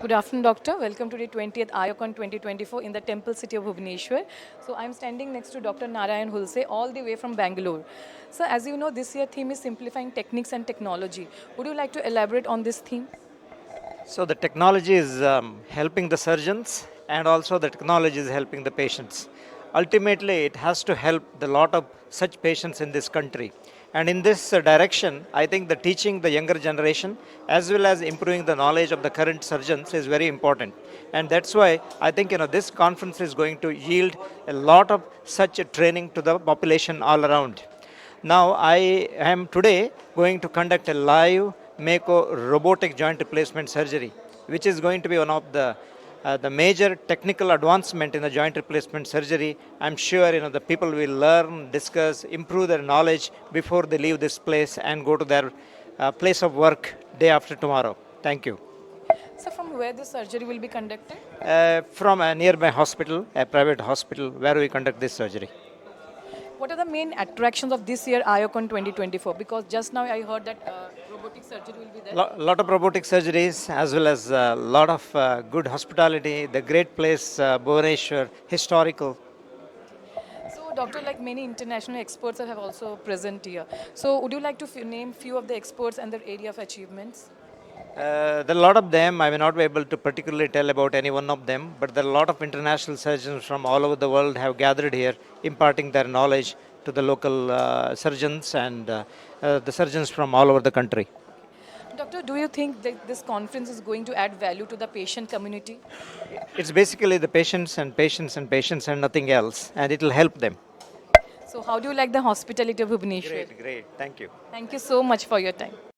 Good afternoon, Doctor. Welcome to the 20th IAACON 2024 in the Temple City of Bhubaneswar. So I'm standing next to Dr. Narayan Hulse, all the way from Bangalore. So as you know, this year theme is simplifying techniques and technology. Would you like to elaborate on this theme? So the technology is helping the surgeons and also the technology is helping the patients. Ultimately, it has to help the lot of such patients in this country. And in this direction, I think the teaching the younger generation as well as improving the knowledge of the current surgeons is very important. And that's why I think this conference is going to yield a lot of such a training to the population all around. Now, I am today going to conduct a live Mako robotic joint replacement surgery, which is going to be one of the major technical advancement in the joint replacement surgery. I'm sure the people will learn, discuss, improve their knowledge before they leave this place and go to their place of work day after tomorrow. Thank you. So from where the surgery will be conducted? From a nearby hospital, a private hospital, where we conduct this surgery. What are the main attractions of this year IAACON 2024? Because just now I heard that robotic surgery will be there. Lot of robotic surgeries as well as a lot of good hospitality, the great place, Bhubaneswar, historical. So, Doctor, like many international experts have also present here. So, would you like to name few of the experts and their area of achievements? There are a lot of them. I may not be able to particularly tell about any one of them, but there are a lot of international surgeons from all over the world have gathered here, imparting their knowledge to the local surgeons and the surgeons from all over the country. Doctor, do you think that this conference is going to add value to the patient community? It's basically the patients and patients and patients and nothing else, and it will help them. So, how do you like the hospitality of Bhubaneswar? Great. Thank you. Thank you so much for your time.